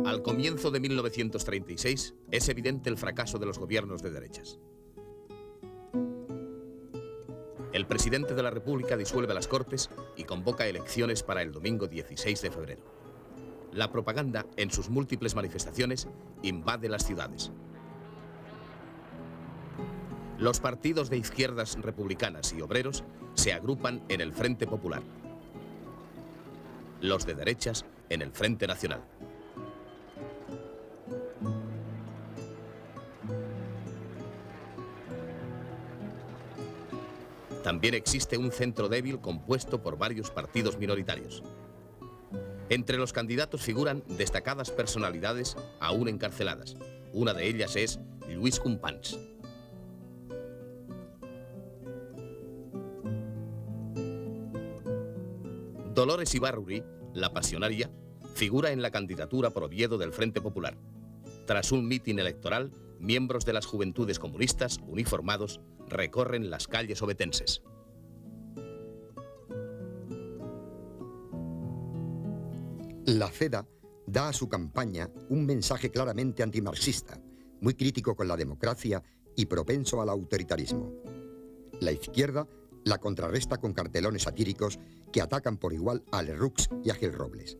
Al comienzo de 1936 es evidente el fracaso de los gobiernos de derechas. El presidente de la República disuelve las Cortes y convoca elecciones para el domingo 16 de febrero. La propaganda, en sus múltiples manifestaciones, invade las ciudades. Los partidos de izquierdas republicanas y obreros se agrupan en el Frente Popular. Los de derechas en el Frente Nacional. También existe un centro débil compuesto por varios partidos minoritarios. Entre los candidatos figuran destacadas personalidades aún encarceladas. Una de ellas es Lluís Companys. Dolores Ibárruri, la pasionaria, figura en la candidatura por Oviedo del Frente Popular. Tras un mitin electoral, miembros de las Juventudes Comunistas, uniformados, recorren las calles ovetenses. La CEDA da a su campaña un mensaje claramente antimarxista, muy crítico con la democracia y propenso al autoritarismo. La izquierda la contrarresta con cartelones satíricos que atacan por igual a Lerroux y a Gil Robles.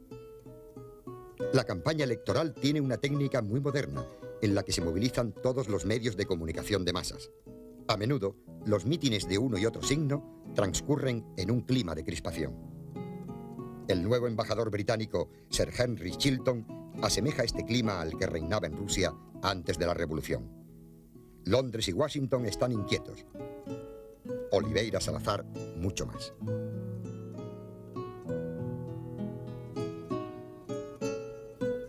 La campaña electoral tiene una técnica muy moderna, en la que se movilizan todos los medios de comunicación de masas. A menudo, los mítines de uno y otro signo transcurren en un clima de crispación. El nuevo embajador británico, Sir Henry Chilton, asemeja este clima al que reinaba en Rusia antes de la Revolución. Londres y Washington están inquietos. Oliveira Salazar, mucho más.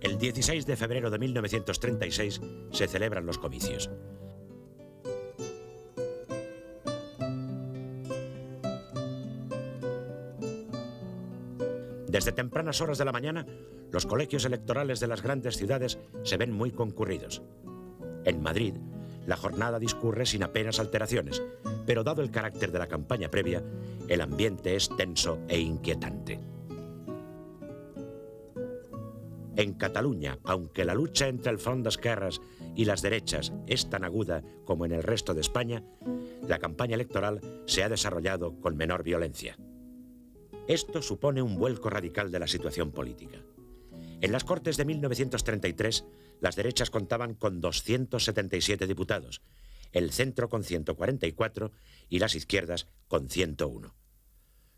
El 16 de febrero de 1936 se celebran los comicios. Desde tempranas horas de la mañana, los colegios electorales de las grandes ciudades se ven muy concurridos. En Madrid, la jornada discurre sin apenas alteraciones, pero dado el carácter de la campaña previa, el ambiente es tenso e inquietante. En Cataluña, aunque la lucha entre el Front d'Esquerres y las derechas es tan aguda como en el resto de España, la campaña electoral se ha desarrollado con menor violencia. Esto supone un vuelco radical de la situación política. En las Cortes de 1933, las derechas contaban con 277 diputados, el centro con 144 y las izquierdas con 101.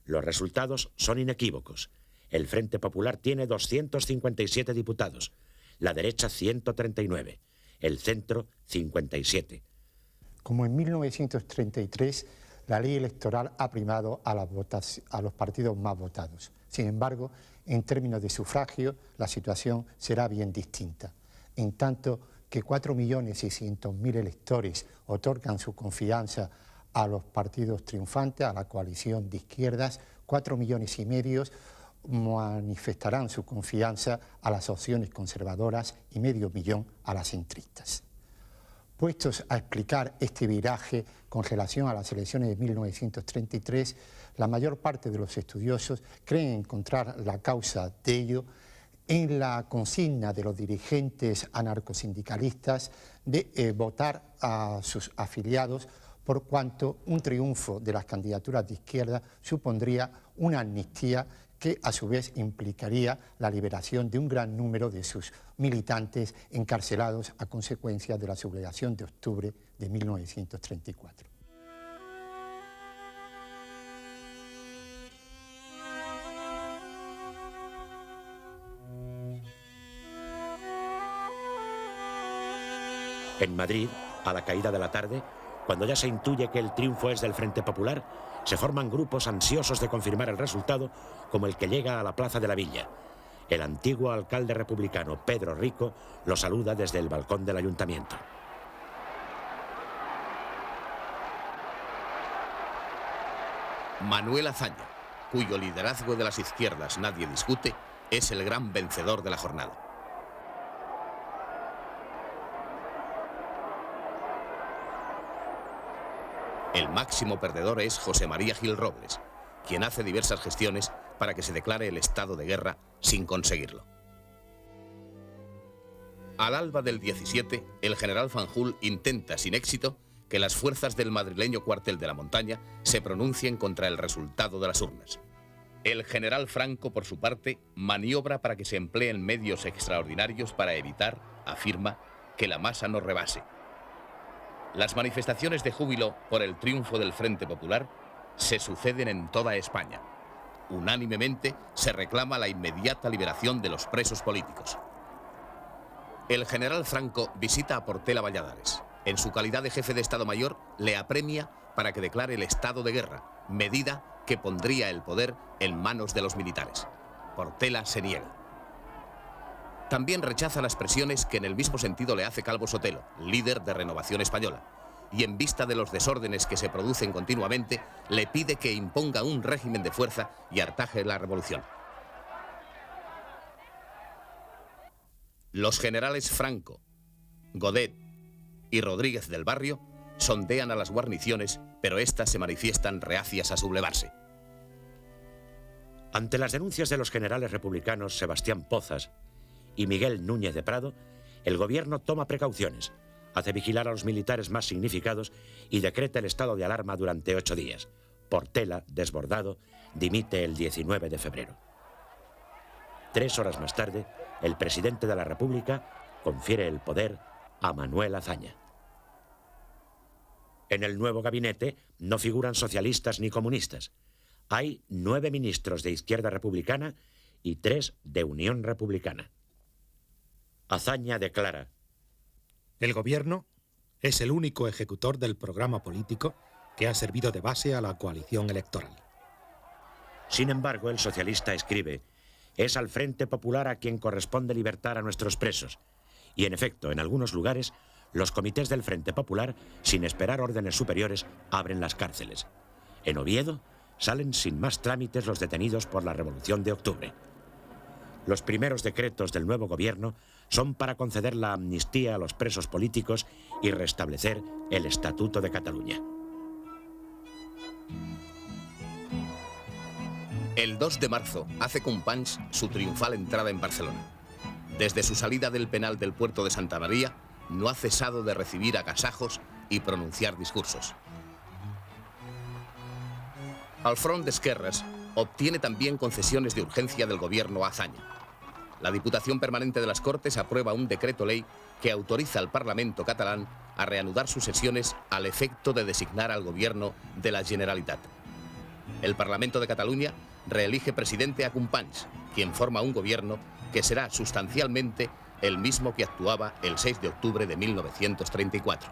Los resultados son inequívocos. El Frente Popular tiene 257 diputados, la derecha 139, el centro 57. Como en 1933, la ley electoral ha primado a los partidos más votados. Sin embargo, en términos de sufragio, la situación será bien distinta. En tanto que 4.600.000 electores otorgan su confianza a los partidos triunfantes, a la coalición de izquierdas, 4,5 millones manifestarán su confianza a las opciones conservadoras y 500.000 a las centristas. Puestos a explicar este viraje con relación a las elecciones de 1933, la mayor parte de los estudiosos creen encontrar la causa de ello en la consigna de los dirigentes anarcosindicalistas de votar a sus afiliados, por cuanto un triunfo de las candidaturas de izquierda supondría una amnistía que a su vez implicaría la liberación de un gran número de sus militantes encarcelados a consecuencia de la sublevación de octubre de 1934. En Madrid, a la caída de la tarde, cuando ya se intuye que el triunfo es del Frente Popular, se forman grupos ansiosos de confirmar el resultado, como el que llega a la Plaza de la Villa. El antiguo alcalde republicano Pedro Rico lo saluda desde el balcón del ayuntamiento. Manuel Azaña, cuyo liderazgo de las izquierdas nadie discute, es el gran vencedor de la jornada. El máximo perdedor es José María Gil Robles, quien hace diversas gestiones para que se declare el estado de guerra sin conseguirlo. Al alba del 17, el general Fanjul intenta, sin éxito, que las fuerzas del madrileño cuartel de la Montaña se pronuncien contra el resultado de las urnas. El general Franco, por su parte, maniobra para que se empleen medios extraordinarios para evitar, afirma, que la masa no rebase. Las manifestaciones de júbilo por el triunfo del Frente Popular se suceden en toda España. Unánimemente se reclama la inmediata liberación de los presos políticos. El general Franco visita a Portela Valladares. En su calidad de jefe de Estado Mayor, le apremia para que declare el estado de guerra, medida que pondría el poder en manos de los militares. Portela se niega. También rechaza las presiones que en el mismo sentido le hace Calvo Sotelo, líder de Renovación Española, y en vista de los desórdenes que se producen continuamente, le pide que imponga un régimen de fuerza y ataje la revolución. Los generales Franco, Godet y Rodríguez del Barrio sondean a las guarniciones, pero éstas se manifiestan reacias a sublevarse. Ante las denuncias de los generales republicanos Sebastián Pozas y Miguel Núñez de Prado, el gobierno toma precauciones, hace vigilar a los militares más significados y decreta el estado de alarma durante 8 días. Portela, desbordado, dimite el 19 de febrero. 3 horas más tarde, el presidente de la República confiere el poder a Manuel Azaña. En el nuevo gabinete no figuran socialistas ni comunistas. Hay 9 ministros de Izquierda Republicana y 3 de Unión Republicana. Azaña declara: el gobierno es el único ejecutor del programa político que ha servido de base a la coalición electoral. Sin embargo, el socialista escribe: es al Frente Popular a quien corresponde libertar a nuestros presos. Y en efecto, en algunos lugares, los comités del Frente Popular, sin esperar órdenes superiores, abren las cárceles. En Oviedo, salen sin más trámites los detenidos por la Revolución de Octubre. Los primeros decretos del nuevo gobierno son para conceder la amnistía a los presos políticos y restablecer el Estatuto de Cataluña. El 2 de marzo hace Companys su triunfal entrada en Barcelona. Desde su salida del penal del puerto de Santa María, no ha cesado de recibir agasajos y pronunciar discursos. Al Front d'Esquerres obtiene también concesiones de urgencia del gobierno Azaña. La Diputación Permanente de las Cortes aprueba un decreto ley que autoriza al Parlamento catalán a reanudar sus sesiones al efecto de designar al gobierno de la Generalitat. El Parlamento de Cataluña reelige presidente a Companys, quien forma un gobierno que será sustancialmente el mismo que actuaba el 6 de octubre de 1934.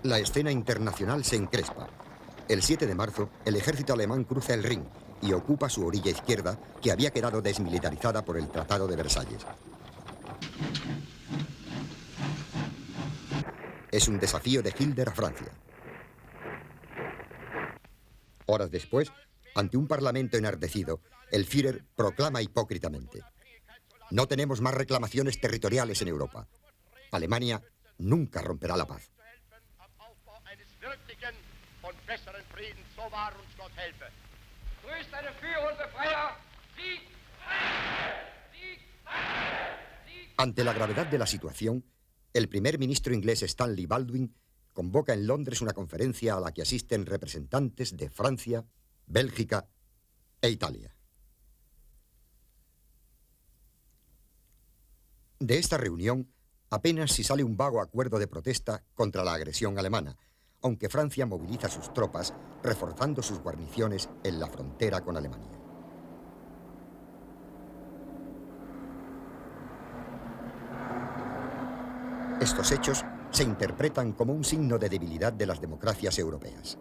La escena internacional se encrespa. El 7 de marzo, el ejército alemán cruza el Rin y ocupa su orilla izquierda, que había quedado desmilitarizada por el Tratado de Versalles. Es un desafío de Hitler a Francia. Horas después, ante un parlamento enardecido, el Führer proclama hipócritamente: no tenemos más reclamaciones territoriales en Europa. Alemania nunca romperá la paz. Ante la gravedad de la situación, el primer ministro inglés Stanley Baldwin convoca en Londres una conferencia a la que asisten representantes de Francia, Bélgica e Italia. De esta reunión apenas si sale un vago acuerdo de protesta contra la agresión alemana, aunque Francia moviliza sus tropas, reforzando sus guarniciones en la frontera con Alemania. Estos hechos se interpretan como un signo de debilidad de las democracias europeas.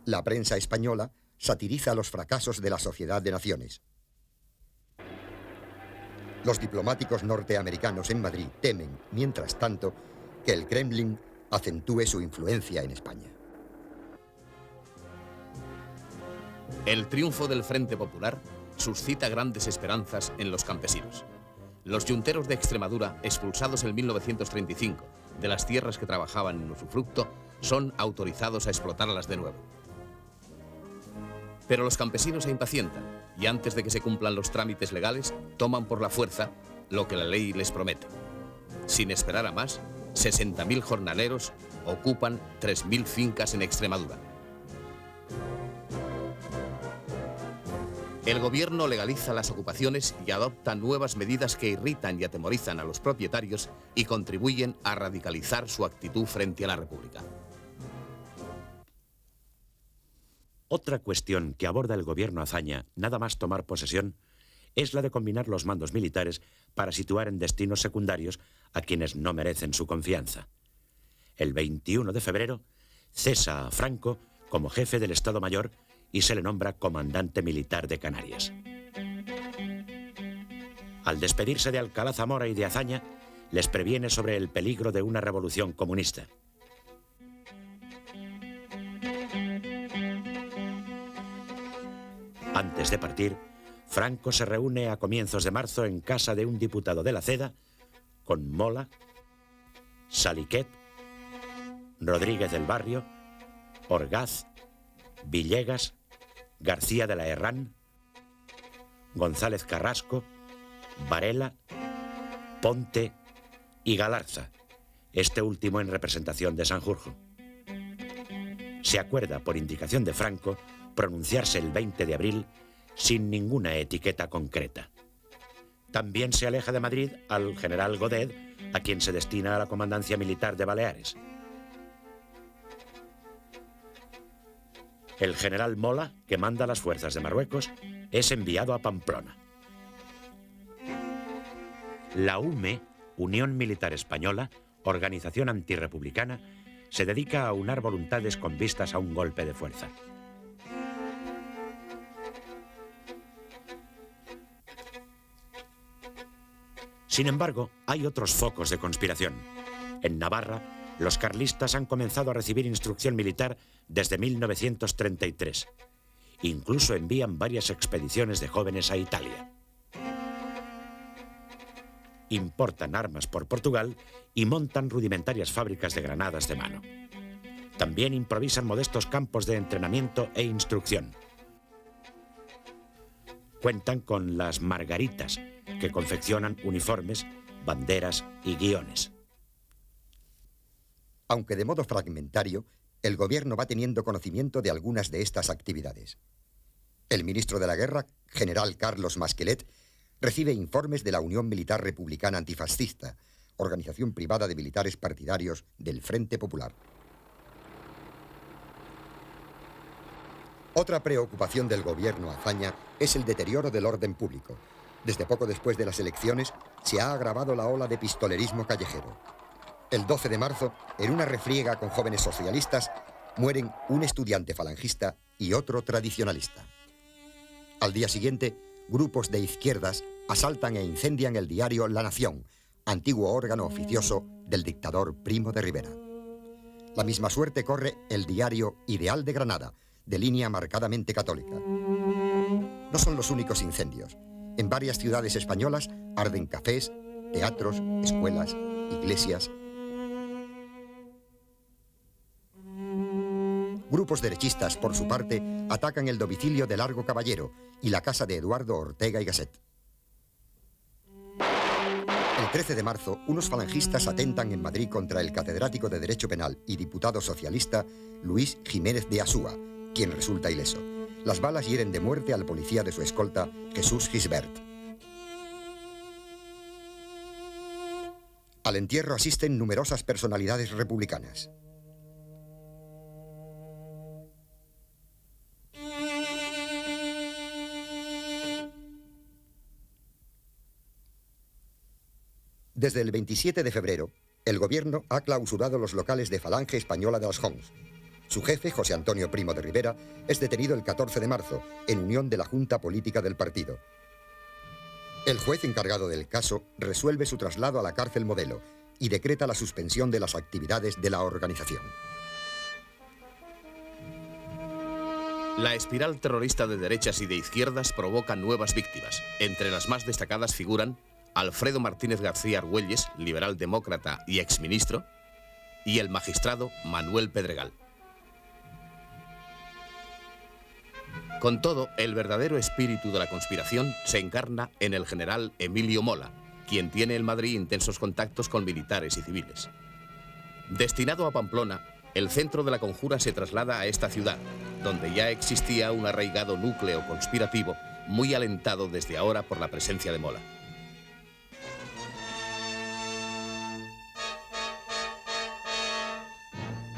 La prensa española satiriza los fracasos de la Sociedad de Naciones. Los diplomáticos norteamericanos en Madrid temen, mientras tanto, que el Kremlin acentúe su influencia en España. El triunfo del Frente Popular suscita grandes esperanzas en los campesinos. Los yunteros de Extremadura, expulsados en 1935 de las tierras que trabajaban en usufructo, son autorizados a explotarlas de nuevo. Pero los campesinos se impacientan y antes de que se cumplan los trámites legales, toman por la fuerza lo que la ley les promete. Sin esperar a más, 60.000 jornaleros ocupan 3.000 fincas en Extremadura. El gobierno legaliza las ocupaciones y adopta nuevas medidas que irritan y atemorizan a los propietarios y contribuyen a radicalizar su actitud frente a la República. Otra cuestión que aborda el gobierno Azaña, nada más tomar posesión, es la de combinar los mandos militares para situar en destinos secundarios a quienes no merecen su confianza. El 21 de febrero cesa a Franco como jefe del Estado Mayor y se le nombra comandante militar de Canarias. Al despedirse de Alcalá Zamora y de Azaña, les previene sobre el peligro de una revolución comunista. Antes de partir, Franco se reúne a comienzos de marzo en casa de un diputado de la Ceda con Mola, Saliquet, Rodríguez del Barrio, Orgaz, Villegas, García de la Herrán, González Carrasco, Varela, Ponte y Galarza, este último en representación de Sanjurjo. Se acuerda, por indicación de Franco, pronunciarse el 20 de abril sin ninguna etiqueta concreta. También se aleja de Madrid al general Godet, a quien se destina a la comandancia militar de Baleares. El general Mola, que manda las fuerzas de Marruecos, es enviado a Pamplona. La UME, Unión Militar Española, organización antirrepublicana, se dedica a aunar voluntades con vistas a un golpe de fuerza. Sin embargo, hay otros focos de conspiración. En Navarra, los carlistas han comenzado a recibir instrucción militar desde 1933. Incluso envían varias expediciones de jóvenes a Italia. Importan armas por Portugal y montan rudimentarias fábricas de granadas de mano. También improvisan modestos campos de entrenamiento e instrucción. Cuentan con las Margaritas, que confeccionan uniformes, banderas y guiones. Aunque de modo fragmentario, el gobierno va teniendo conocimiento de algunas de estas actividades. El ministro de la Guerra, general Carlos Masquelet, recibe informes de la Unión Militar Republicana Antifascista, organización privada de militares partidarios del Frente Popular. Otra preocupación del gobierno Azaña es el deterioro del orden público. Desde poco después de las elecciones, se ha agravado la ola de pistolerismo callejero. El 12 de marzo, en una refriega con jóvenes socialistas, mueren un estudiante falangista y otro tradicionalista. Al día siguiente, grupos de izquierdas asaltan e incendian el diario La Nación, antiguo órgano oficioso del dictador Primo de Rivera. La misma suerte corre el diario Ideal de Granada, de línea marcadamente católica. No son los únicos incendios. En varias ciudades españolas arden cafés, teatros, escuelas, iglesias. Grupos derechistas, por su parte, atacan el domicilio de Largo Caballero y la casa de Eduardo Ortega y Gasset. El 13 de marzo, unos falangistas atentan en Madrid contra el catedrático de Derecho Penal y diputado socialista Luis Jiménez de Asúa, quien resulta ileso. Las balas hieren de muerte al policía de su escolta, Jesús Gisbert. Al entierro asisten numerosas personalidades republicanas. Desde el 27 de febrero, el gobierno ha clausurado los locales de Falange Española de Alshons. Su jefe, José Antonio Primo de Rivera, es detenido el 14 de marzo, en unión de la Junta Política del partido. El juez encargado del caso resuelve su traslado a la cárcel Modelo y decreta la suspensión de las actividades de la organización. La espiral terrorista de derechas y de izquierdas provoca nuevas víctimas. Entre las más destacadas figuran Alfredo Martínez García Argüelles, liberal demócrata y exministro, y el magistrado Manuel Pedregal. Con todo, el verdadero espíritu de la conspiración se encarna en el general Emilio Mola, quien tiene en Madrid intensos contactos con militares y civiles. Destinado a Pamplona, el centro de la conjura se traslada a esta ciudad, donde ya existía un arraigado núcleo conspirativo muy alentado desde ahora por la presencia de Mola.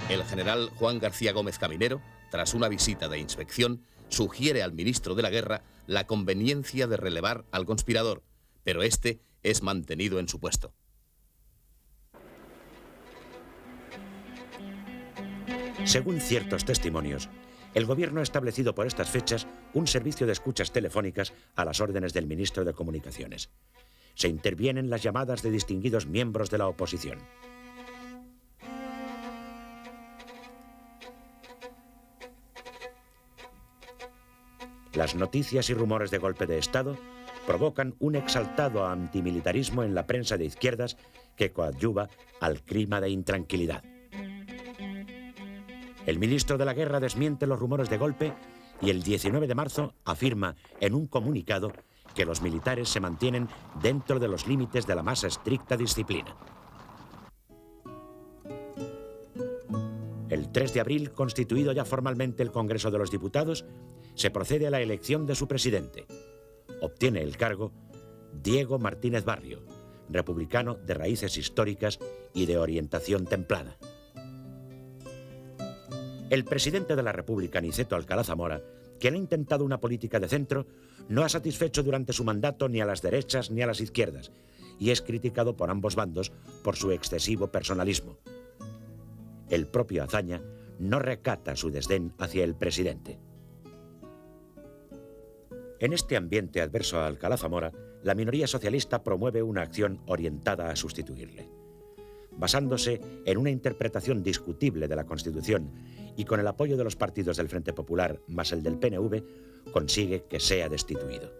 El general Juan García Gómez Caminero, tras una visita de inspección, sugiere al ministro de la Guerra la conveniencia de relevar al conspirador, pero este es mantenido en su puesto. Según ciertos testimonios, el gobierno ha establecido por estas fechas un servicio de escuchas telefónicas a las órdenes del ministro de Comunicaciones. Se intervienen las llamadas de distinguidos miembros de la oposición. Las noticias y rumores de golpe de Estado provocan un exaltado antimilitarismo en la prensa de izquierdas que coadyuva al clima de intranquilidad. El ministro de la Guerra desmiente los rumores de golpe y el 19 de marzo afirma en un comunicado que los militares se mantienen dentro de los límites de la más estricta disciplina. El 3 de abril, constituido ya formalmente el Congreso de los Diputados, se procede a la elección de su presidente. Obtiene el cargo Diego Martínez Barrio, republicano de raíces históricas y de orientación templada. El presidente de la República, Niceto Alcalá Zamora, quien ha intentado una política de centro, no ha satisfecho durante su mandato ni a las derechas ni a las izquierdas, y es criticado por ambos bandos por su excesivo personalismo. El propio Azaña no recata su desdén hacia el presidente. En este ambiente adverso a Alcalá Zamora, la minoría socialista promueve una acción orientada a sustituirle. Basándose en una interpretación discutible de la Constitución y con el apoyo de los partidos del Frente Popular más el del PNV, consigue que sea destituido.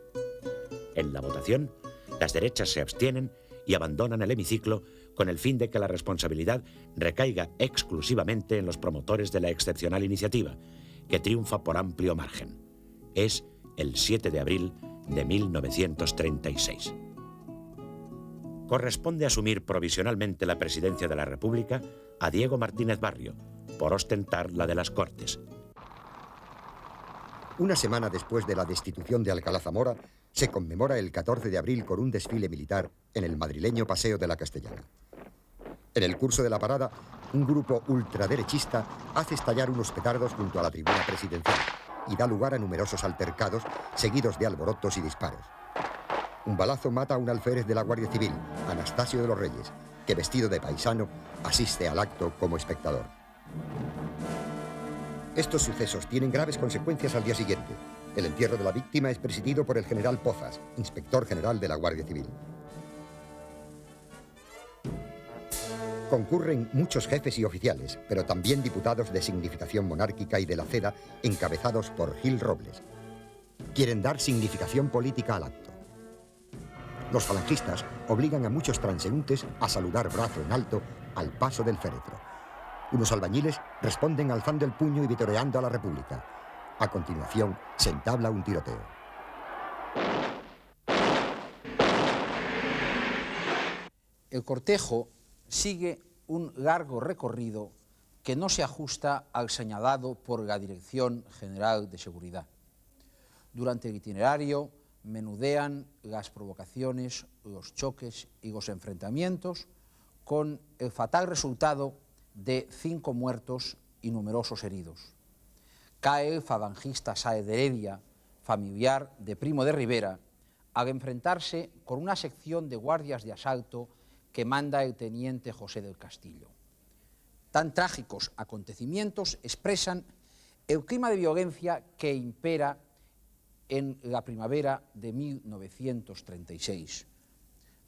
En la votación, las derechas se abstienen y abandonan el hemiciclo con el fin de que la responsabilidad recaiga exclusivamente en los promotores de la excepcional iniciativa, que triunfa por amplio margen. Es el 7 de abril de 1936. Corresponde asumir provisionalmente la presidencia de la República a Diego Martínez Barrio, por ostentar la de las Cortes. Una semana después de la destitución de Alcalá Zamora, se conmemora el 14 de abril con un desfile militar en el madrileño Paseo de la Castellana. En el curso de la parada, un grupo ultraderechista hace estallar unos petardos junto a la tribuna presidencial y da lugar a numerosos altercados, seguidos de alborotos y disparos. Un balazo mata a un alférez de la Guardia Civil, Anastasio de los Reyes, que vestido de paisano asiste al acto como espectador. Estos sucesos tienen graves consecuencias al día siguiente. El entierro de la víctima es presidido por el general Pozas, inspector general de la Guardia Civil. Concurren muchos jefes y oficiales, pero también diputados de significación monárquica y de la CEDA, encabezados por Gil Robles. Quieren dar significación política al acto. Los falangistas obligan a muchos transeúntes a saludar brazo en alto al paso del féretro. Unos albañiles responden alzando el puño y vitoreando a la República. A continuación, se entabla un tiroteo. El cortejo sigue un largo recorrido que no se ajusta al señalado por la Dirección General de Seguridad. Durante el itinerario menudean las provocaciones, los choques y los enfrentamientos, con el fatal resultado de 5 muertos y numerosos heridos. Cae el falangista Sáez de Heredia, familiar de Primo de Rivera, al enfrentarse con una sección de guardias de asalto que manda el teniente José del Castillo. Tan trágicos acontecimientos expresan el clima de violencia que impera en la primavera de 1936.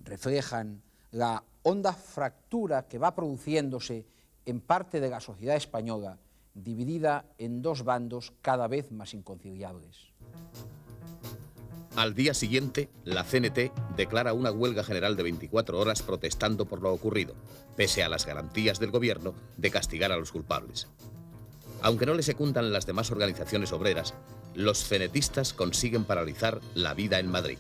Reflejan la honda fractura que va produciéndose en parte de la sociedad española dividida en dos bandos cada vez más inconciliables. Al día siguiente, la CNT declara una huelga general de 24 horas protestando por lo ocurrido, pese a las garantías del gobierno de castigar a los culpables. Aunque no le secundan las demás organizaciones obreras, los cenetistas consiguen paralizar la vida en Madrid.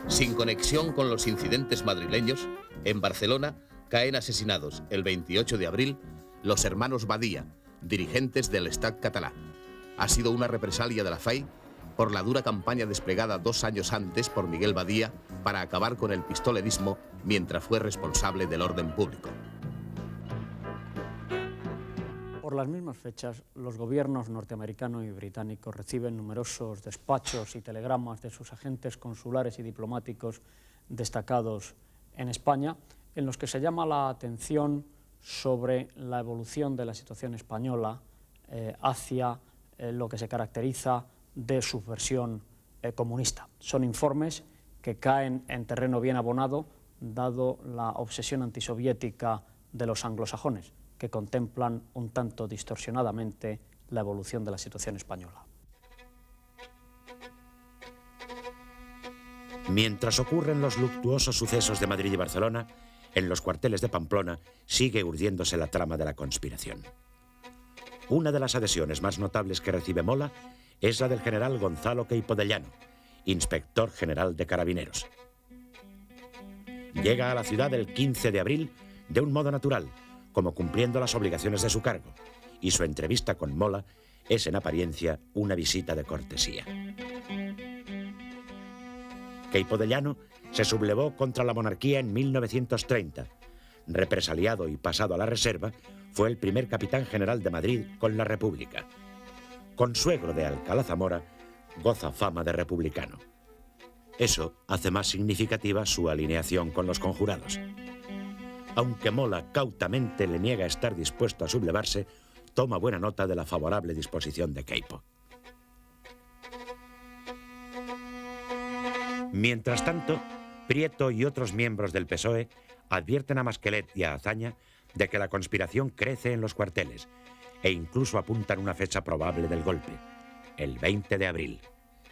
Sin conexión con los incidentes madrileños, en Barcelona caen asesinados el 28 de abril los hermanos Badia, dirigentes del Estat català. Ha sido una represalia de la FAI por la dura campaña desplegada 2 años antes por Miguel Badia para acabar con el pistolerismo mientras fue responsable del orden público. Por las mismas fechas, los gobiernos norteamericano y británico reciben numerosos despachos y telegramas de sus agentes consulares y diplomáticos destacados en España, en los que se llama la atención sobre la evolución de la situación española hacia lo que se caracteriza de subversión comunista. Son informes que caen en terreno bien abonado, dado la obsesión antisoviética de los anglosajones, que contemplan un tanto distorsionadamente la evolución de la situación española. Mientras ocurren los luctuosos sucesos de Madrid y Barcelona, en los cuarteles de Pamplona sigue urdiéndose la trama de la conspiración. Una de las adhesiones más notables que recibe Mola es la del general Gonzalo Queipo de Llano, inspector general de Carabineros. Llega a la ciudad el 15 de abril de un modo natural, como cumpliendo las obligaciones de su cargo, y su entrevista con Mola es en apariencia una visita de cortesía. Queipo de Llano se sublevó contra la monarquía en 1930. Represaliado y pasado a la reserva, fue el primer capitán general de Madrid con la República. Consuegro de Alcalá Zamora, goza fama de republicano. Eso hace más significativa su alineación con los conjurados. Aunque Mola cautamente le niega estar dispuesto a sublevarse, toma buena nota de la favorable disposición de Queipo. Mientras tanto, Prieto y otros miembros del PSOE advierten a Masquelet y a Azaña de que la conspiración crece en los cuarteles e incluso apuntan una fecha probable del golpe, el 20 de abril.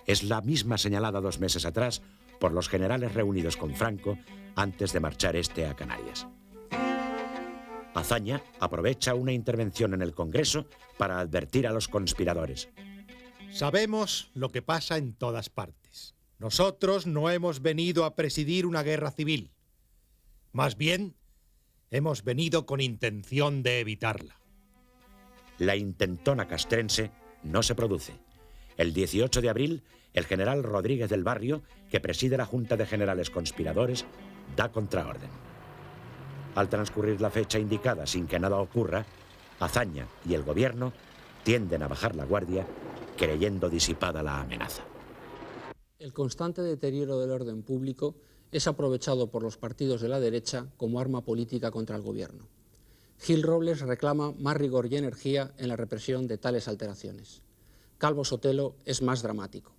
Es la misma señalada 2 meses atrás por los generales reunidos con Franco antes de marchar este a Canarias. Azaña aprovecha una intervención en el Congreso para advertir a los conspiradores. Sabemos lo que pasa en todas partes. Nosotros no hemos venido a presidir una guerra civil. Más bien, hemos venido con intención de evitarla. La intentona castrense no se produce. El 18 de abril, el general Rodríguez del Barrio, que preside la Junta de Generales Conspiradores, da contraorden. Al transcurrir la fecha indicada sin que nada ocurra, Azaña y el gobierno tienden a bajar la guardia, creyendo disipada la amenaza. El constante deterioro del orden público es aprovechado por los partidos de la derecha como arma política contra el gobierno. Gil Robles reclama más rigor y energía en la represión de tales alteraciones. Calvo Sotelo es más dramático.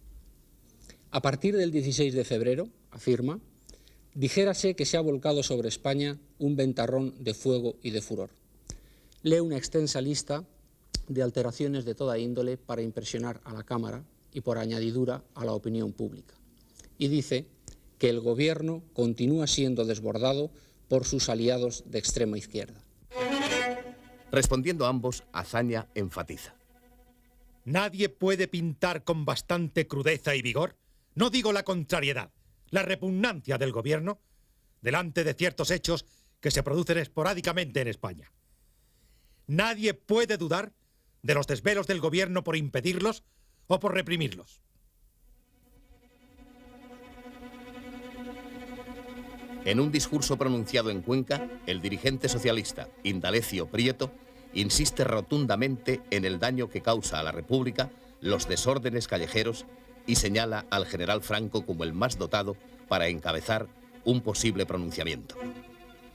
A partir del 16 de febrero, afirma, dijérase que se ha volcado sobre España un ventarrón de fuego y de furor. Lee una extensa lista de alteraciones de toda índole para impresionar a la Cámara y por añadidura a la opinión pública. Y dice que el gobierno continúa siendo desbordado por sus aliados de extrema izquierda. Respondiendo a ambos, Azaña enfatiza. Nadie puede pintar con bastante crudeza y vigor, no digo la contrariedad, la repugnancia del gobierno delante de ciertos hechos que se producen esporádicamente en España. Nadie puede dudar de los desvelos del gobierno por impedirlos o por reprimirlos. En un discurso pronunciado en Cuenca, el dirigente socialista Indalecio Prieto insiste rotundamente en el daño que causa a la República los desórdenes callejeros y señala al general Franco como el más dotado para encabezar un posible pronunciamiento.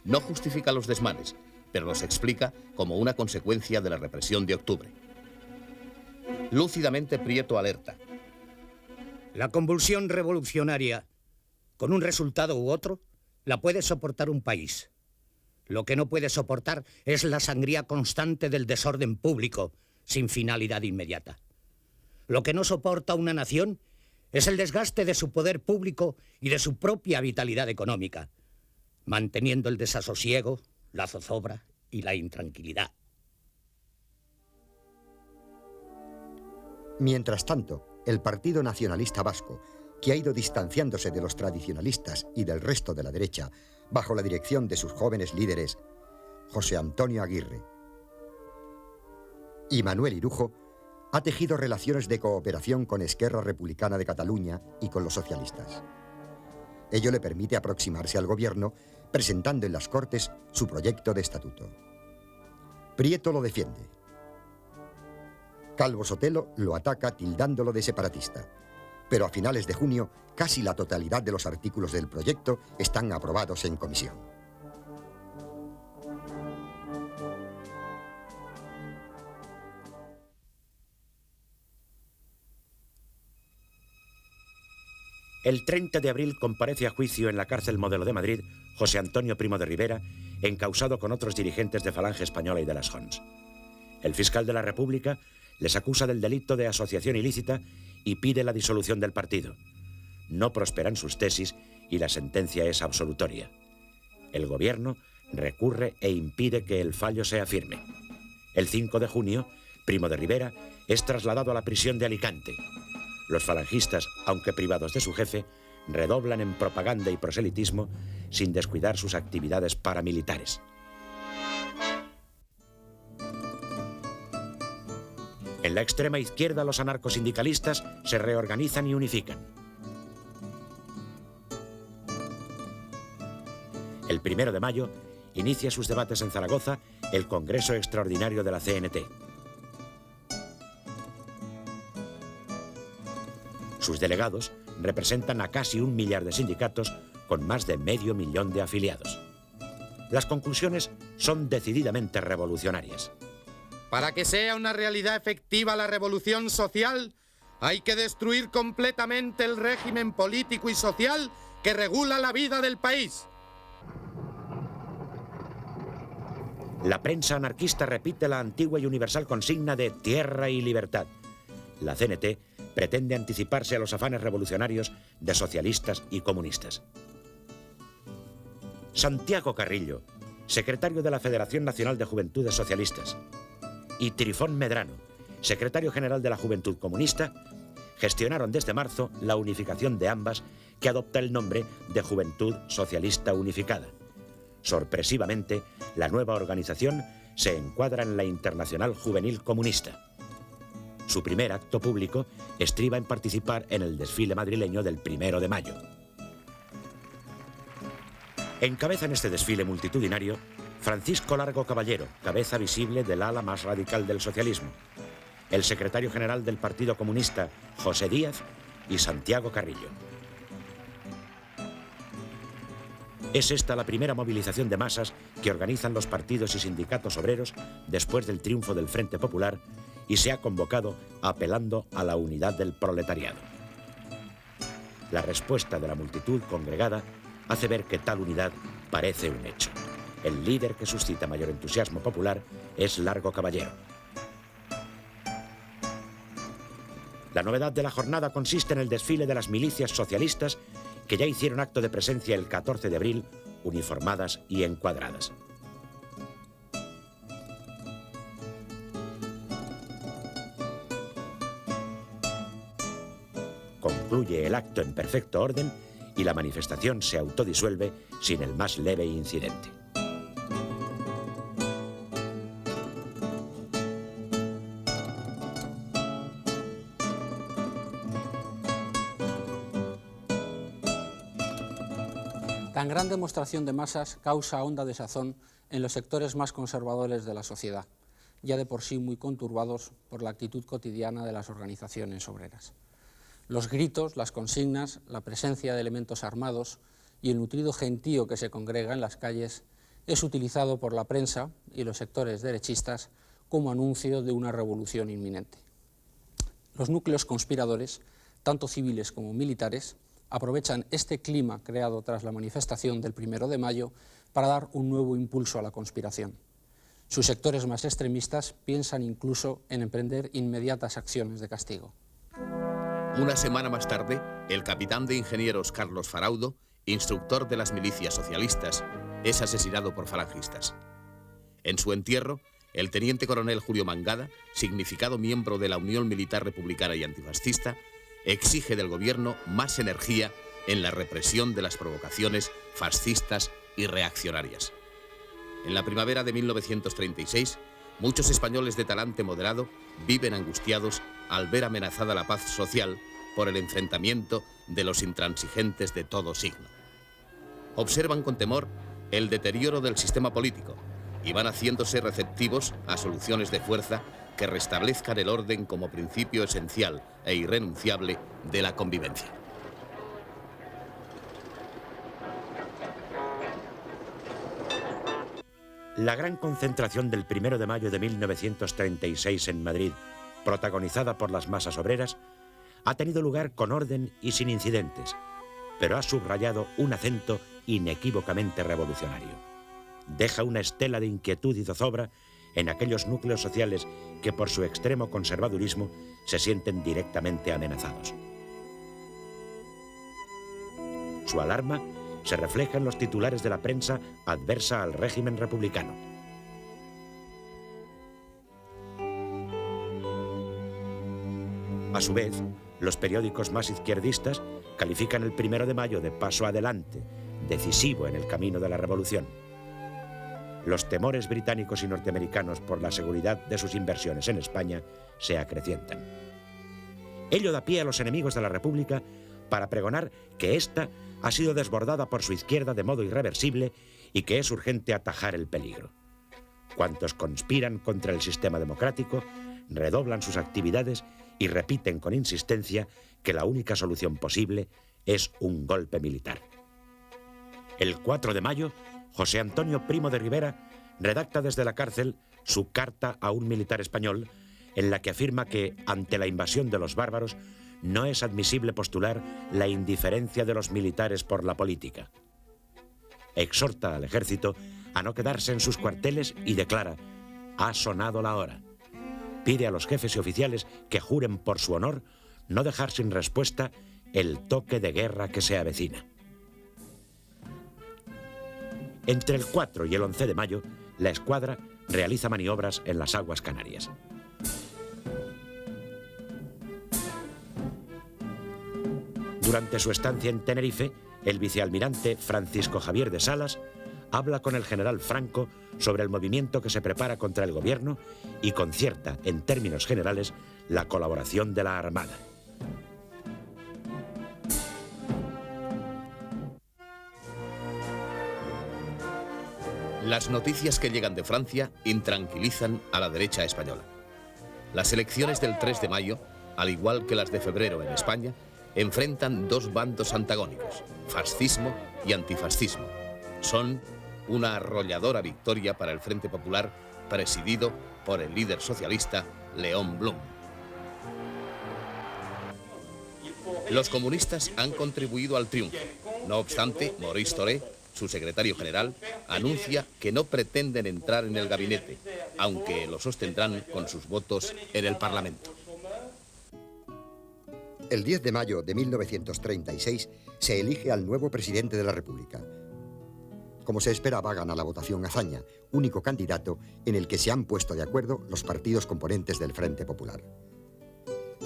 No justifica los desmanes, pero los explica como una consecuencia de la represión de octubre. Lúcidamente Prieto alerta. La convulsión revolucionaria, con un resultado u otro, la puede soportar un país. Lo que no puede soportar es la sangría constante del desorden público, sin finalidad inmediata. Lo que no soporta una nación es el desgaste de su poder público y de su propia vitalidad económica, manteniendo el desasosiego, la zozobra y la intranquilidad. Mientras tanto, el Partido Nacionalista Vasco, que ha ido distanciándose de los tradicionalistas y del resto de la derecha, bajo la dirección de sus jóvenes líderes, José Antonio Aguirre y Manuel Irujo, ha tejido relaciones de cooperación con Esquerra Republicana de Cataluña y con los socialistas. Ello le permite aproximarse al gobierno, presentando en las Cortes su proyecto de estatuto. Prieto lo defiende. Calvo Sotelo lo ataca tildándolo de separatista. Pero a finales de junio, casi la totalidad de los artículos del proyecto están aprobados en comisión. El 30 de abril comparece a juicio en la cárcel Modelo de Madrid José Antonio Primo de Rivera, encausado con otros dirigentes de Falange Española y de las Jons. El fiscal de la República les acusa del delito de asociación ilícita y pide la disolución del partido. No prosperan sus tesis y la sentencia es absolutoria. El gobierno recurre e impide que el fallo sea firme. El 5 de junio, Primo de Rivera es trasladado a la prisión de Alicante. Los falangistas, aunque privados de su jefe, redoblan en propaganda y proselitismo sin descuidar sus actividades paramilitares. En la extrema izquierda, los anarcosindicalistas se reorganizan y unifican. El 1 de mayo inicia sus debates en Zaragoza el Congreso Extraordinario de la CNT. Sus delegados representan a casi 1 millar de sindicatos con más de 500.000 de afiliados. Las conclusiones son decididamente revolucionarias. Para que sea una realidad efectiva la revolución social, hay que destruir completamente el régimen político y social que regula la vida del país. La prensa anarquista repite la antigua y universal consigna de tierra y libertad. La CNT pretende anticiparse a los afanes revolucionarios de socialistas y comunistas. Santiago Carrillo, secretario de la Federación Nacional de Juventudes Socialistas, y Trifón Medrano, secretario general de la Juventud Comunista, gestionaron desde marzo la unificación de ambas, que adopta el nombre de Juventud Socialista Unificada. Sorpresivamente, la nueva organización se encuadra en la Internacional Juvenil Comunista. Su primer acto público estriba en participar en el desfile madrileño del 1 de mayo. Encabezan este desfile multitudinario Francisco Largo Caballero, cabeza visible del ala más radical del socialismo, el secretario general del Partido Comunista, José Díaz, y Santiago Carrillo. Es esta la primera movilización de masas que organizan los partidos y sindicatos obreros después del triunfo del Frente Popular y se ha convocado apelando a la unidad del proletariado. La respuesta de la multitud congregada hace ver que tal unidad parece un hecho. El líder que suscita mayor entusiasmo popular es Largo Caballero. La novedad de la jornada consiste en el desfile de las milicias socialistas que ya hicieron acto de presencia el 14 de abril, uniformadas y encuadradas. Concluye el acto en perfecto orden y la manifestación se autodisuelve sin el más leve incidente. Tan gran demostración de masas causa honda desazón en los sectores más conservadores de la sociedad, ya de por sí muy conturbados por la actitud cotidiana de las organizaciones obreras. Los gritos, las consignas, la presencia de elementos armados y el nutrido gentío que se congrega en las calles es utilizado por la prensa y los sectores derechistas como anuncio de una revolución inminente. Los núcleos conspiradores tanto civiles como militares, aprovechan este clima creado tras la manifestación del 1 de mayo para dar un nuevo impulso a la conspiración. Sus sectores más extremistas piensan incluso en emprender inmediatas acciones de castigo. Una semana más tarde, el capitán de ingenieros Carlos Faraudo, instructor de las milicias socialistas, es asesinado por falangistas. En su entierro, el teniente coronel Julio Mangada, significado miembro de la Unión Militar Republicana y Antifascista, exige del gobierno más energía en la represión de las provocaciones fascistas y reaccionarias. En la primavera de 1936, muchos españoles de talante moderado viven angustiados al ver amenazada la paz social por el enfrentamiento de los intransigentes de todo signo. Observan con temor el deterioro del sistema político y van haciéndose receptivos a soluciones de fuerza que restablezcan el orden como principio esencial e irrenunciable de la convivencia. La gran concentración del 1 de mayo de 1936 en Madrid, protagonizada por las masas obreras, ha tenido lugar con orden y sin incidentes, pero ha subrayado un acento inequívocamente revolucionario. Deja una estela de inquietud y zozobra en aquellos núcleos sociales que por su extremo conservadurismo se sienten directamente amenazados. Su alarma se refleja en los titulares de la prensa adversa al régimen republicano. A su vez, los periódicos más izquierdistas califican el 1 de mayo de paso adelante, decisivo en el camino de la revolución. Los temores británicos y norteamericanos por la seguridad de sus inversiones en España se acrecientan. Ello da pie a los enemigos de la República para pregonar que ésta ha sido desbordada por su izquierda de modo irreversible y que es urgente atajar el peligro. Cuantos conspiran contra el sistema democrático redoblan sus actividades y repiten con insistencia que la única solución posible es un golpe militar. El 4 de mayo, José Antonio Primo de Rivera redacta desde la cárcel su carta a un militar español en la que afirma que, ante la invasión de los bárbaros, no es admisible postular la indiferencia de los militares por la política. Exhorta al ejército a no quedarse en sus cuarteles y declara: ha sonado la hora. Pide a los jefes y oficiales que juren por su honor no dejar sin respuesta el toque de guerra que se avecina. Entre el 4 y el 11 de mayo, la escuadra realiza maniobras en las aguas canarias. Durante su estancia en Tenerife, el vicealmirante Francisco Javier de Salas habla con el general Franco sobre el movimiento que se prepara contra el gobierno y concierta, en términos generales, la colaboración de la Armada. Las noticias que llegan de Francia intranquilizan a la derecha española. Las elecciones del 3 de mayo, al igual que las de febrero en España, enfrentan dos bandos antagónicos, fascismo y antifascismo. Son una arrolladora victoria para el Frente Popular, presidido por el líder socialista Léon Blum. Los comunistas han contribuido al triunfo. No obstante, Maurice Thoré, su secretario general, anuncia que no pretenden entrar en el gabinete, aunque lo sostendrán con sus votos en el Parlamento. El 10 de mayo de 1936 se elige al nuevo presidente de la República. Como se esperaba, gana la votación Azaña, único candidato en el que se han puesto de acuerdo los partidos componentes del Frente Popular.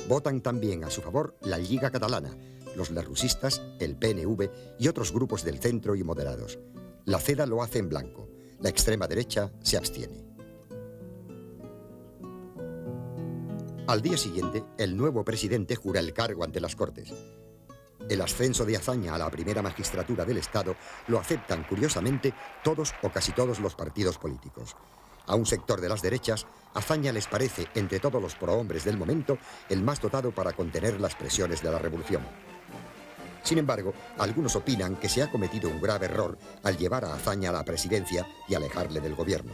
Votan también a su favor la Lliga Catalana, los lerrouxistas, el PNV y otros grupos del centro y moderados. La CEDA lo hace en blanco. La extrema derecha se abstiene. Al día siguiente, el nuevo presidente jura el cargo ante las Cortes. El ascenso de Azaña a la primera magistratura del Estado lo aceptan, curiosamente, todos o casi todos los partidos políticos. A un sector de las derechas, Azaña les parece, entre todos los prohombres del momento, el más dotado para contener las presiones de la revolución. Sin embargo, algunos opinan que se ha cometido un grave error al llevar a Azaña a la presidencia y alejarle del gobierno.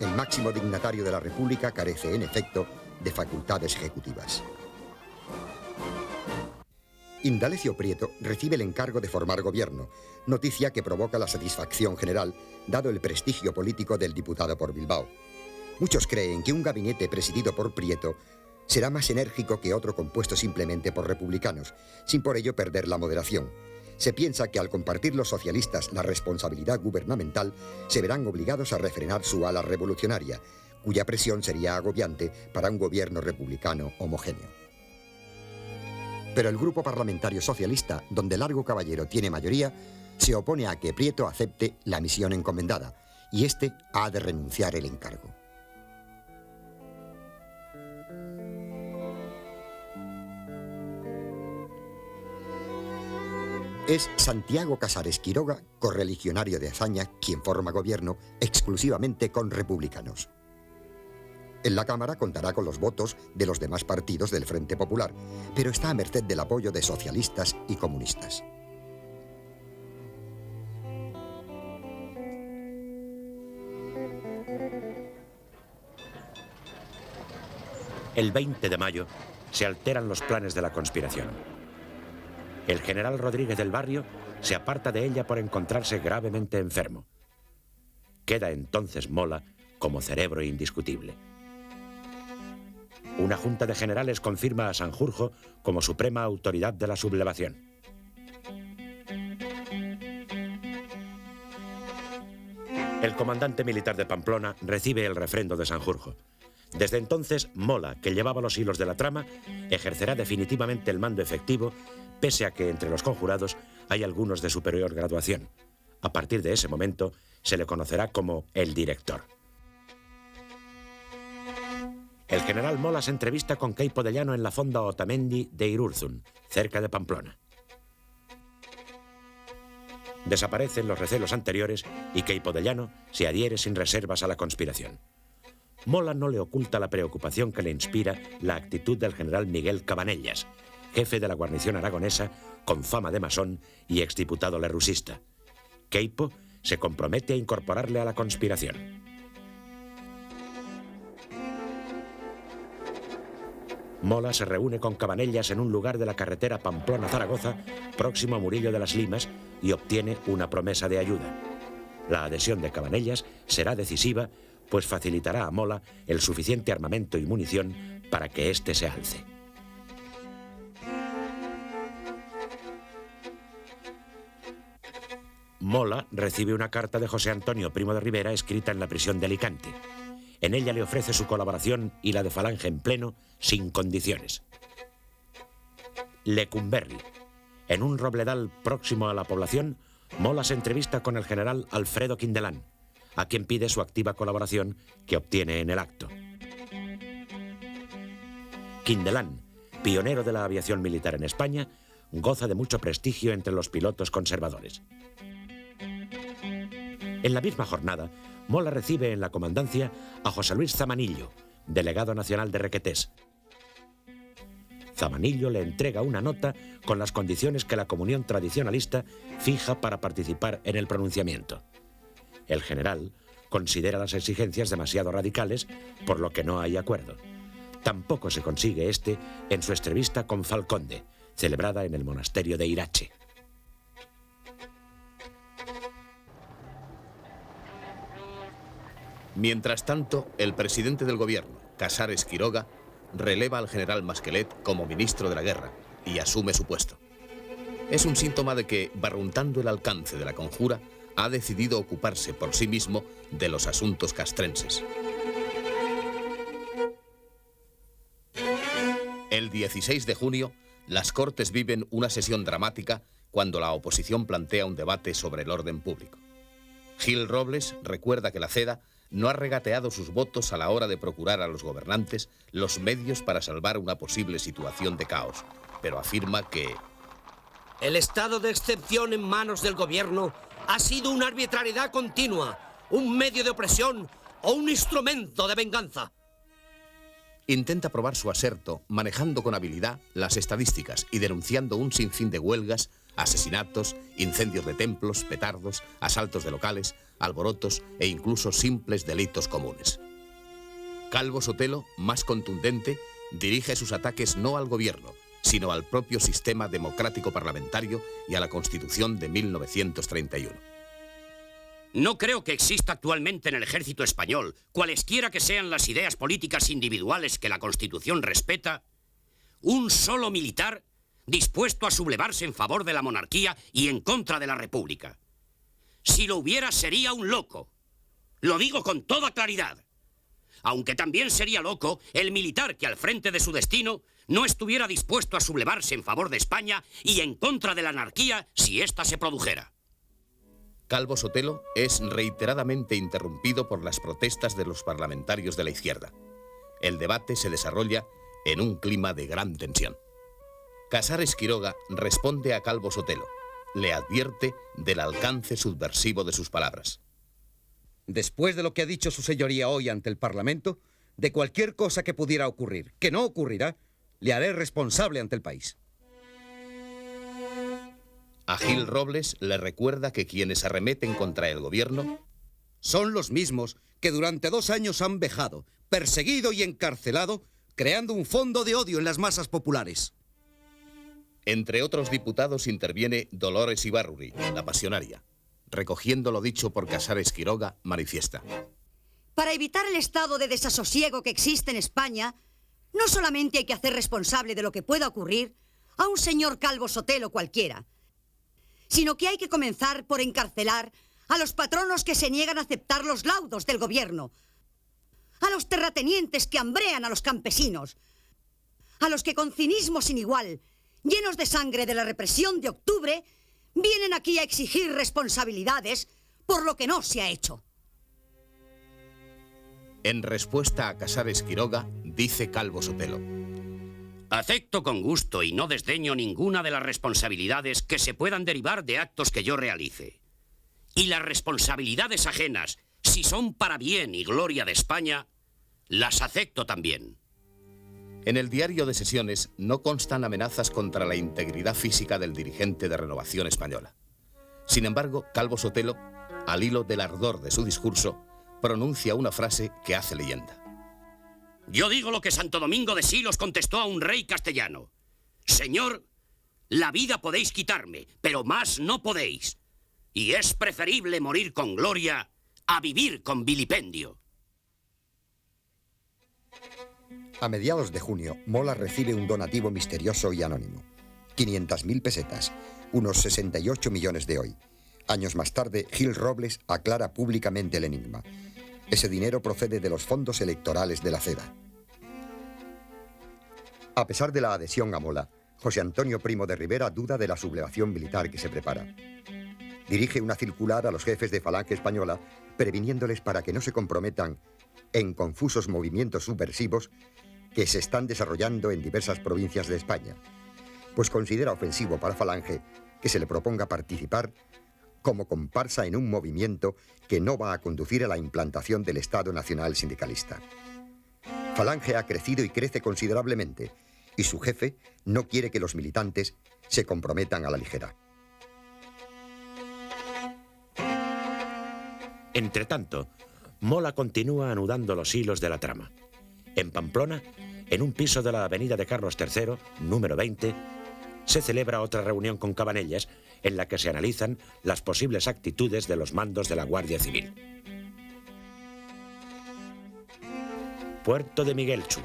El máximo dignatario de la República carece, en efecto, de facultades ejecutivas. Indalecio Prieto recibe el encargo de formar gobierno, noticia que provoca la satisfacción general, dado el prestigio político del diputado por Bilbao. Muchos creen que un gabinete presidido por Prieto será más enérgico que otro compuesto simplemente por republicanos, sin por ello perder la moderación. Se piensa que al compartir los socialistas la responsabilidad gubernamental, se verán obligados a refrenar su ala revolucionaria, cuya presión sería agobiante para un gobierno republicano homogéneo. Pero el grupo parlamentario socialista, donde Largo Caballero tiene mayoría, se opone a que Prieto acepte la misión encomendada, y éste ha de renunciar el encargo. Es Santiago Casares Quiroga, correligionario de Azaña, quien forma gobierno exclusivamente con republicanos. En la Cámara contará con los votos de los demás partidos del Frente Popular, pero está a merced del apoyo de socialistas y comunistas. El 20 de mayo se alteran los planes de la conspiración. El general Rodríguez del Barrio se aparta de ella por encontrarse gravemente enfermo. Queda entonces Mola como cerebro indiscutible. Una junta de generales confirma a Sanjurjo como suprema autoridad de la sublevación. El comandante militar de Pamplona recibe el refrendo de Sanjurjo. Desde entonces, Mola, que llevaba los hilos de la trama, ejercerá definitivamente el mando efectivo, pese a que entre los conjurados hay algunos de superior graduación. A partir de ese momento, se le conocerá como el director. El general Mola se entrevista con Queipo de Llano en la fonda Otamendi de Irurzun, cerca de Pamplona. Desaparecen los recelos anteriores y Queipo de Llano se adhiere sin reservas a la conspiración. Mola no le oculta la preocupación que le inspira la actitud del general Miguel Cabanellas, jefe de la guarnición aragonesa con fama de masón y exdiputado lerrousista. Queipo se compromete a incorporarle a la conspiración. Mola se reúne con Cabanellas en un lugar de la carretera Pamplona-Zaragoza, próximo a Murillo de las Limas, y obtiene una promesa de ayuda. La adhesión de Cabanellas será decisiva, pues facilitará a Mola el suficiente armamento y munición para que éste se alce. Mola recibe una carta de José Antonio Primo de Rivera escrita en la prisión de Alicante. En ella le ofrece su colaboración y la de Falange en pleno, sin condiciones. Lecumberri. En un robledal próximo a la población, Mola se entrevista con el general Alfredo Quindelán, a quien pide su activa colaboración, que obtiene en el acto. Quindelán, pionero de la aviación militar en España, goza de mucho prestigio entre los pilotos conservadores. En la misma jornada, Mola recibe en la comandancia a José Luis Zamanillo, delegado nacional de Requetés. Zamanillo le entrega una nota con las condiciones que la comunión tradicionalista fija para participar en el pronunciamiento. El general considera las exigencias demasiado radicales, por lo que no hay acuerdo. Tampoco se consigue este en su entrevista con Falconde, celebrada en el monasterio de Irache. Mientras tanto, el presidente del gobierno, Casares Quiroga, releva al general Masquelet como ministro de la guerra y asume su puesto. Es un síntoma de que, barruntando el alcance de la conjura, ha decidido ocuparse por sí mismo de los asuntos castrenses. El 16 de junio, las Cortes viven una sesión dramática cuando la oposición plantea un debate sobre el orden público. Gil Robles recuerda que la CEDA no ha regateado sus votos a la hora de procurar a los gobernantes los medios para salvar una posible situación de caos, pero afirma que el estado de excepción en manos del gobierno ha sido una arbitrariedad continua, un medio de opresión o un instrumento de venganza. Intenta probar su aserto manejando con habilidad las estadísticas y denunciando un sinfín de huelgas, asesinatos, incendios de templos, petardos, asaltos de locales, alborotos e incluso simples delitos comunes. Calvo Sotelo, más contundente, dirige sus ataques no al gobierno, sino al propio sistema democrático parlamentario y a la Constitución de 1931. No creo que exista actualmente en el ejército español, cualesquiera que sean las ideas políticas individuales que la Constitución respeta, un solo militar dispuesto a sublevarse en favor de la monarquía y en contra de la República. Si lo hubiera, sería un loco. Lo digo con toda claridad. Aunque también sería loco el militar que al frente de su destino no estuviera dispuesto a sublevarse en favor de España y en contra de la anarquía si ésta se produjera. Calvo Sotelo es reiteradamente interrumpido por las protestas de los parlamentarios de la izquierda. El debate se desarrolla en un clima de gran tensión. Casares Quiroga responde a Calvo Sotelo. Le advierte del alcance subversivo de sus palabras. Después de lo que ha dicho su señoría hoy ante el Parlamento, de cualquier cosa que pudiera ocurrir, que no ocurrirá, le haré responsable ante el país. A Gil Robles le recuerda que quienes arremeten contra el gobierno son los mismos que durante 2 años han vejado, perseguido y encarcelado, creando un fondo de odio en las masas populares. Entre otros diputados interviene Dolores Ibárruri, la pasionaria. Recogiendo lo dicho por Casares Quiroga, manifiesta: para evitar el estado de desasosiego que existe en España, no solamente hay que hacer responsable de lo que pueda ocurrir a un señor Calvo Sotelo cualquiera, sino que hay que comenzar por encarcelar a los patronos que se niegan a aceptar los laudos del gobierno, a los terratenientes que hambrean a los campesinos, a los que con cinismo sin igual, llenos de sangre de la represión de octubre, vienen aquí a exigir responsabilidades por lo que no se ha hecho. En respuesta a Casares Quiroga, dice Calvo Sotelo: acepto con gusto y no desdeño ninguna de las responsabilidades que se puedan derivar de actos que yo realice. Y las responsabilidades ajenas, si son para bien y gloria de España, las acepto también. En el diario de sesiones no constan amenazas contra la integridad física del dirigente de Renovación Española. Sin embargo, Calvo Sotelo, al hilo del ardor de su discurso, pronuncia una frase que hace leyenda. Yo digo lo que Santo Domingo de Silos contestó a un rey castellano: Señor, la vida podéis quitarme, pero más no podéis. Y es preferible morir con gloria a vivir con vilipendio. A mediados de junio, Mola recibe un donativo misterioso y anónimo. 500.000 pesetas, unos 68 millones de hoy. Años más tarde, Gil Robles aclara públicamente el enigma. Ese dinero procede de los fondos electorales de la CEDA. A pesar de la adhesión a Mola, José Antonio Primo de Rivera duda de la sublevación militar que se prepara. Dirige una circular a los jefes de Falange Española, previniéndoles para que no se comprometan en confusos movimientos subversivos que se están desarrollando en diversas provincias de España, pues considera ofensivo para Falange que se le proponga participar como comparsa en un movimiento que no va a conducir a la implantación del Estado Nacional Sindicalista. Falange ha crecido y crece considerablemente, y su jefe no quiere que los militantes se comprometan a la ligera. Entretanto, Mola continúa anudando los hilos de la trama. En Pamplona, en un piso de la avenida de Carlos III, número 20, se celebra otra reunión con Cabanellas en la que se analizan las posibles actitudes de los mandos de la Guardia Civil. Puerto de Miguelchu.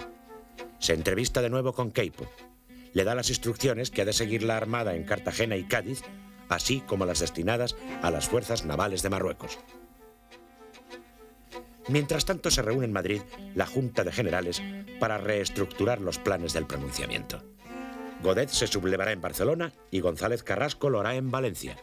Se entrevista de nuevo con Queipo. Le da las instrucciones que ha de seguir la Armada en Cartagena y Cádiz, así como las destinadas a las fuerzas navales de Marruecos. Mientras tanto, se reúne en Madrid la Junta de Generales para reestructurar los planes del pronunciamiento. Godet se sublevará en Barcelona y González Carrasco lo hará en Valencia.